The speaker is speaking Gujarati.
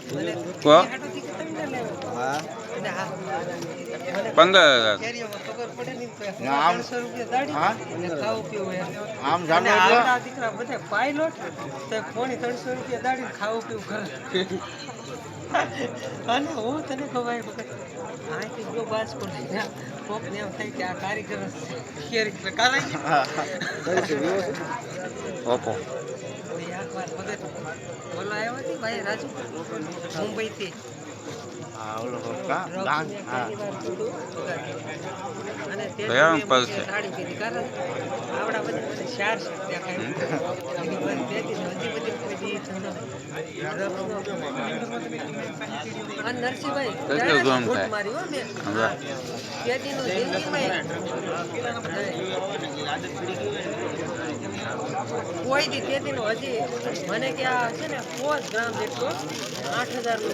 કો હા 15,000 ખબર પડે ને તો આમ 300 રૂપિયા દાડી હા અને ખાવું પીવું એમ. આમ અને જાણો આવડા દીકરા બધા પાયલોટ તો પોણી 300 રૂપિયા દાડી ખાવું પીવું કરે. અને હું તને કહું ભાઈ અહીંથી જો બાસ પડે કોકને એમ થાય કે આ કારીગર કેરી કરાય ઓપો બોલા આવ્યો હતી ભાઈ રાજુ મુંબઈથી હા ઓલો કા ગાન હા અને તે કયા પર છે? સાડી કીધી કારણ આવડા બધા શાર છે ત્યાં કઈ હજી બધી કોઈ દી ધંધો અને નરસિંહભાઈ કેટલું ગમ ફૂટ થાય? મારી હો મેં હવે તેદીનું જિંદગીમાં કોઈ દી તેદીનું હજી મને કે આ છે ને 5 ગ્રામ જેટલો 8,000